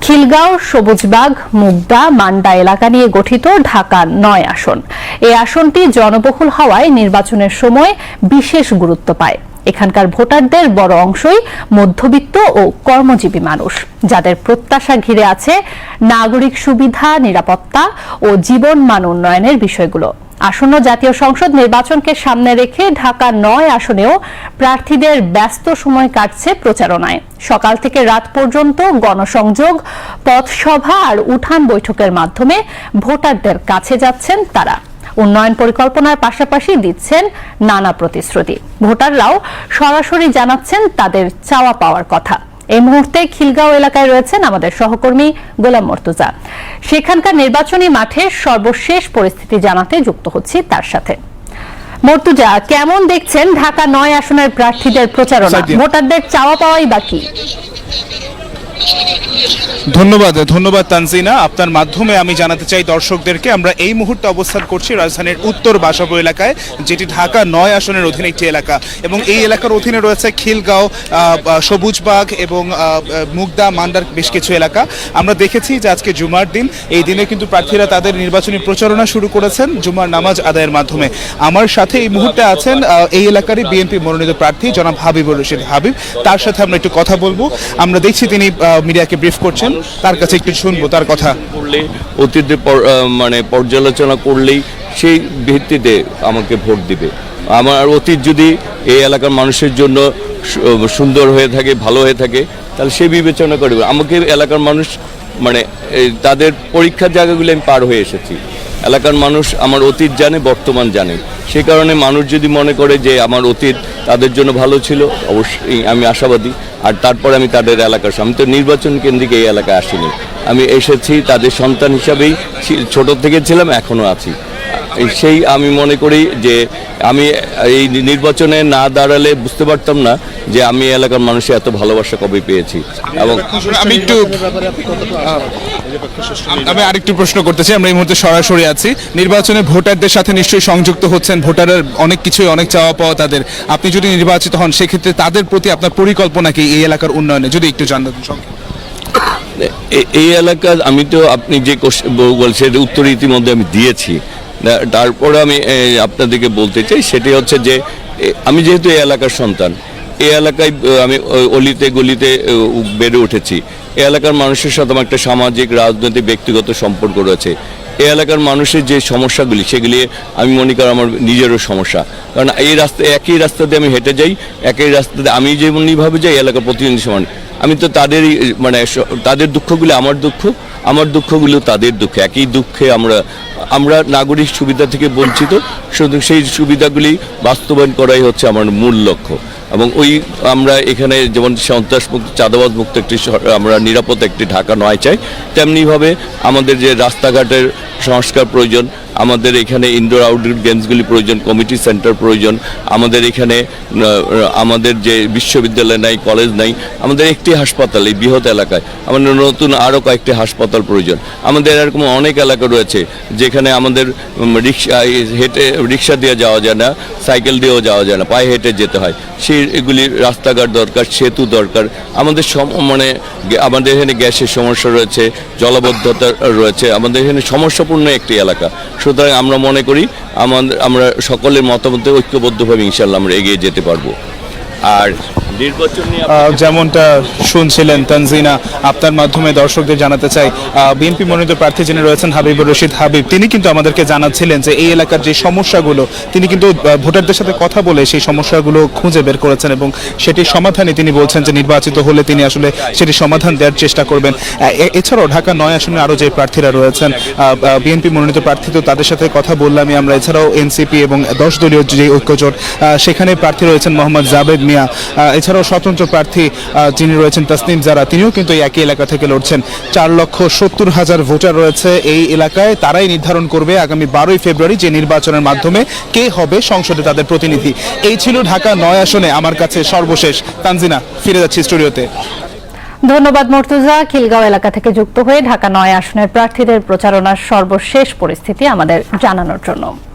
খিলগাঁও, সবুজবাগ, মুগদা, মান্ডা এলাকা নিয়ে গঠিত ঢাকা ৯ আসন। এই আসনটি জনবহুল হওয়ায় নির্বাচনের সময় বিশেষ গুরুত্ব পায়। এখানকার ভোটারদের বড় অংশই মধ্যবিত্ত ও কর্মজীবী মানুষ, যাদের প্রত্যাশা ঘিরে আছে নাগরিক সুবিধা, নিরাপত্তা ও জীবন মান উন্নয়নের বিষয়গুলো। আসন্ন জাতীয় সংসদ নির্বাচনকে সামনে রেখে ঢাকা ৯ আসনেও প্রার্থীদের ব্যস্ত সময় কাটছে প্রচারণায়। সকাল থেকে রাত পর্যন্ত গণসংযোগ, পথসভা আর উঠান বৈঠকের মাধ্যমে ভোটারদের কাছে যাচ্ছেন তারা। উন্নয়ন পরিকল্পনার পাশাপাশি দিচ্ছেন নানা প্রতিশ্রুতি। ভোটাররাও সরাসরি জানাচ্ছেন তাদের চাওয়া পাওয়ার কথা। এই মুহূর্তে খিলগাঁও এলাকায় রয়েছেন আমাদের সহকর্মী গোলাম মর্তুজা। সেখানকার নির্বাচনী মাঠে সর্বশেষ পরিস্থিতি জানাতে যুক্ত হচ্ছি তার সাথে। মর্তুজা, কেমন দেখছেন ঢাকা ৯ আসনের প্রার্থীদের প্রচারণা? ভোটারদের চাওয়া পাওয়াই বাকি। ধন্যবাদ তানজিনা। আপনার মাধ্যমে আমি জানাতে চাই দর্শকদেরকে, আমরা এই মুহূর্তে অবস্থান করছি রাজধানীর উত্তর বাসাবো এলাকায়, যেটি ঢাকা ৯ আসনের অধীনে একটি এলাকা, এবং এই এলাকার অধীনে রয়েছে খিলগাঁও, সবুজবাগ এবং মুগদা, মান্ডার বেশ কিছু এলাকা। আমরা দেখেছি যে আজকে জুমার দিন, এই দিনে কিন্তু প্রার্থীরা তাদের নির্বাচনী প্রচারণা শুরু করেছেন জুমার নামাজ আদায়ের মাধ্যমে। আমার সাথে এই মুহূর্তে আছেন এই এলাকারই বিএনপি মনোনীত প্রার্থী জনাব হাবিবুর রশিদ হাবিব। তার সাথে আমরা একটু কথা বলবো। আমরা দেখছি তিনি মিডিয়াকে ব্রিফ করছেন, তার কাছে একটু শুনবো তার কথা। অতীতে মানে পর্যালোচনা করলেই সেই ভিত্তিতে আমাকে ভোট দিবে। আমার অতীত যদি এই এলাকার মানুষের জন্য সুন্দর হয়ে থাকে, ভালো হয়ে থাকে, তাহলে সে বিবেচনা করবে। আমাকে এলাকার মানুষ মানে তাদের পরীক্ষার জায়গাগুলো আমি পার হয়ে এসেছি। এলাকার মানুষ আমার অতীত জানে, বর্তমান জানে। সে কারণে মানুষ যদি মনে করে যে আমার অতীত তাদের জন্য ভালো ছিল, অবশ্যই আমি আশাবাদী। আর তারপরে আমি তাদের এলাকার, আমি তো নির্বাচন কেন্দ্রিক এই এলাকায় আসিনি, আমি এসেছি তাদের সন্তান হিসাবেই, ছোট থেকে ছিলাম, এখনও আছি। সেই আমি মনে করি যে আমি এই নির্বাচনে না দাঁড়ালে বুঝতে পারতাম না যে আমি এলাকার মানুষের এত ভালোবাসা কবে পেয়েছি। এবং আমি আরেকটু প্রশ্ন করতে চাই, আমরা এই মুহূর্তে সরাসরি আছি নির্বাচনে, ভোটারদের সাথে নিশ্চয়ই সংযুক্ত হচ্ছেন। ভোটারের অনেক কিছুই, অনেক চাওয়া পাওয়া তাদের। আপনি যদি নির্বাচিত হন, সেক্ষেত্রে তাদের প্রতি আপনার পরিকল্পনা কি এই এলাকার উন্নয়নে, যদি একটু জানতেন। এই এলাকা আমি তো, আপনি যে বলছেন উত্তর ইতিমধ্যে আমি দিয়েছি। তারপরে আমি আপনাদেরকে বলতে চাই, সেটি হচ্ছে যে আমি যেহেতু এই এলাকার সন্তান, এই এলাকায় আমি অলিতে গলিতে বেড়ে উঠেছি। এই এলাকার মানুষের সাথে আমার একটা সামাজিক, রাজনৈতিক, ব্যক্তিগত সম্পর্ক রয়েছে। এই এলাকার মানুষের যে সমস্যাগুলি, সেগুলি আমি মনে করি আমার নিজেরও সমস্যা। কারণ এই একই রাস্তা দিয়ে আমি হেঁটে যাই, একই রাস্তা দিয়ে আমি যেমনিভাবে যাই, এলাকার প্রতিনিধি সমান। আমি তো তাদেরই মানে তাদের দুঃখগুলি আমার দুঃখ, আমার দুঃখগুলো তাদের দুঃখ। একই দুঃখে আমরা নাগরিক সুবিধা থেকে বঞ্চিত, শুধু সেই সুবিধাগুলি বাস্তবায়ন করাই হচ্ছে আমার মূল লক্ষ্য। এবং আমরা এখানে যেমন সন্ত্রাসমুক্ত, চাঁদাবাজ মুক্ত একটি, আমরা নিরাপদ একটি ঢাকা ৯ চাই, তেমনিভাবে আমাদের যে রাস্তাঘাটের সংস্কার প্রয়োজন, আমাদের এখানে ইনডোর আউটডোর গেমসগুলি প্রয়োজন, কমিউনিটি সেন্টার প্রয়োজন, আমাদের এখানে আমাদের যে বিশ্ববিদ্যালয় নাই, কলেজ নাই, আমাদের একটি হাসপাতাল এই বৃহৎ এলাকায়, আমাদের নতুন আরও কয়েকটি হাসপাতাল প্রয়োজন। আমাদের এরকম অনেক এলাকা রয়েছে যেখানে আমাদের রিক্সা দিয়ে যাওয়া যায় না, সাইকেল দিয়েও যাওয়া যায় না, পায়ে হেঁটে যেতে হয়। এগুলি রাস্তাঘাট দরকার, সেতু দরকার। আমাদের মানে আমাদের এখানে গ্যাসের সমস্যা রয়েছে, জলাবদ্ধতা রয়েছে, আমাদের এখানে সমস্যাপূর্ণ একটি এলাকা। সুতরাং আমরা মনে করি আমরা সকলের মতামতে ঐক্যবদ্ধভাবে ইনশাল্লাহ আমরা এগিয়ে যেতে পারবো। আর যেমনটা শুনছিলেন তানজিনা, আপনার মাধ্যমে দর্শকদের জানাতে চাই, বিএনপি মনোনীত প্রার্থী যিনি রয়েছেন হাবিবুর রশিদ হাবিব, তিনি কিন্তু আমাদেরকে জানাচ্ছিলেন যে এই এলাকার যে সমস্যাগুলো, তিনি কিন্তু ভোটারদের সাথে কথা বলে সেই সমস্যাগুলো খুঁজে বের করেছেন, এবং সেটির সমাধানে তিনি বলছেন যে নির্বাচিত হলে তিনি আসলে সেটির সমাধান দেওয়ার চেষ্টা করবেন। এছাড়াও ঢাকা ৯ আসনে আরও যে প্রার্থীরা রয়েছেন, বিএনপি মনোনীত প্রার্থী, তো তাদের সাথে কথা বললামই আমরা। এছাড়াও এনসিপি এবং ১০ দলীয় যে ঐক্যজোট, সেখানে প্রার্থী রয়েছেন মোহাম্মদ জাবেদ মিয়া। এছাড়াও স্বতন্ত্র প্রার্থী যিনি রয়েছেন তাসনিম জারা, তিনিও কিন্তু এই একই এলাকা থেকে লড়ছেন। ৪,৭০,০০০ ভোটার রয়েছে এই এলাকায়। তারাই নির্ধারণ করবে আগামী ১২ই ফেব্রুয়ারি যে নির্বাচনের মাধ্যমে কে হবে সংসদে তাদের প্রতিনিধি। এই ছিল ঢাকা ৯ আসনে আমার কাছে সর্বশেষ। তানজিনা, ফিরে যাচ্ছি স্টুডিওতে। ধন্যবাদ মর্তুজা। খিলগাঁও এলাকা থেকে যুক্ত হয়ে ঢাকা ৯ আসনের প্রার্থীদের প্রচারণার সর্বশেষ পরিস্থিতি আমাদের জানানোর জন্য।